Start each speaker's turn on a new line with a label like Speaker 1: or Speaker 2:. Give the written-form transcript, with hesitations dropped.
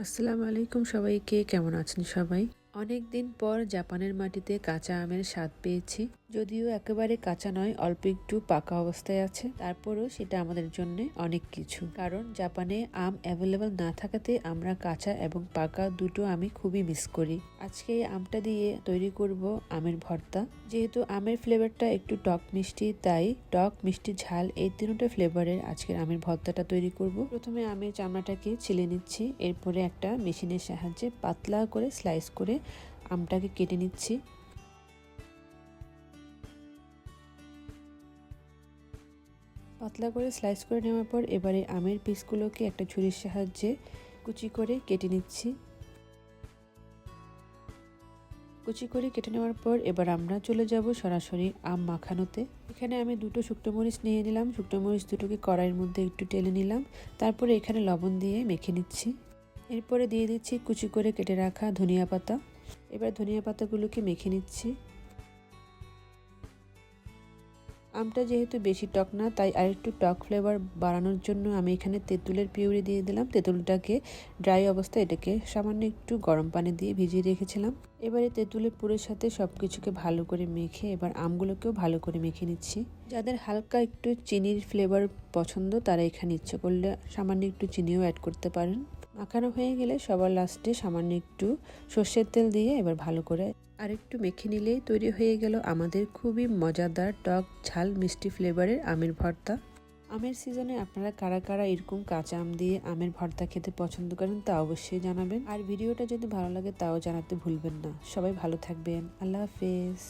Speaker 1: আসসালামু আলাইকুম সবাইকে, কেমন আছেন সবাই? অনেক দিন পর জাপানের মাটিতে কাঁচা আমের স্বাদ পেয়েছি। যদিও একেবারে কাঁচা নয়, অল্প একটু পাকা অবস্থায় আছে, তারপরও সেটা আমাদের জন্য অনেক কিছু। কারণ জাপানে আম অ্যাভেলেবল না থাকাতে আমরা কাঁচা এবং পাকা দুটো আমি খুবই মিস করি। আজকে এই আমটা দিয়ে তৈরি করব আমের ভর্তা। যেহেতু আমের ফ্লেভারটা একটু টক মিষ্টি, তাই টক মিষ্টি ঝাল এই তিনটা ফ্লেভারের আজকের আমের ভর্তাটা তৈরি করব। প্রথমে আমের চামড়াটাকে ছিলে নিচ্ছি, এরপরে একটা মেশিনের সাহায্যে পাতলা করে স্লাইস করে আমটাকে কেটে নিচ্ছি। পাতলা করে স্লাইস করে নেওয়ার পর এবারে আমের পিসগুলোকে একটা ছুরির সাহায্যে কুচি করে কেটে নিচ্ছি। কুচি করে কেটে নেওয়ার পর এবার আমরা চলে যাব সরাসরি আম মাখানোতে। এখানে আমি দুটো শুকনো মরিচ নিয়ে নিলাম। শুকনো মরিচ দুটোকে কড়াইয়ের মধ্যে একটু টেলে নিলাম, তারপরে এখানে লবণ দিয়ে মেখে নিচ্ছি। এরপরে দিয়ে দিচ্ছি কুচি করে কেটে রাখা ধনিয়া পাতা। এবার ধনিয়া পাতাগুলোকে মেখে নিচ্ছি। আমটা যেহেতু বেশি টক না, তাই আরেকটু টক ফ্লেভার বাড়ানোর জন্য আমি এখানে তেঁতুলের পিউরি দিয়ে দিলাম। তেঁতুলটাকে ড্রাই অবস্থায় এটাকে সামান্য একটু গরম পানি দিয়ে ভিজিয়ে রেখেছিলাম। এবারে তেঁতুলের পুরের সাথে সবকিছুকে ভালো করে মেখে এবার আমগুলোকেও ভালো করে মেখে নিচ্ছি। যাদের হালকা একটু চিনির ফ্লেভার পছন্দ তারা এখানে ইচ্ছে করলে সামান্য একটু চিনিও অ্যাড করতে পারেন। মাখানো হয়ে গেলে সবার লাস্টে সামান্য একটু সর্ষের তেল দিয়ে এবার ভালো করে আর একটু মেখে নিলেই তৈরি হয়ে গেল আমাদের খুবই মজাদার টক ঝাল মিষ্টি ফ্লেভারের আমের ভর্তা। আমের সিজনে আপনারা কারা কারা এরকম কাঁচা আম দিয়ে আমের ভর্তা খেতে পছন্দ করেন তা অবশ্যই জানাবেন। আর ভিডিওটা যদি ভালো লাগে তাও জানাতে ভুলবেন না। সবাই ভালো থাকবেন। আল্লাহ হাফেজ।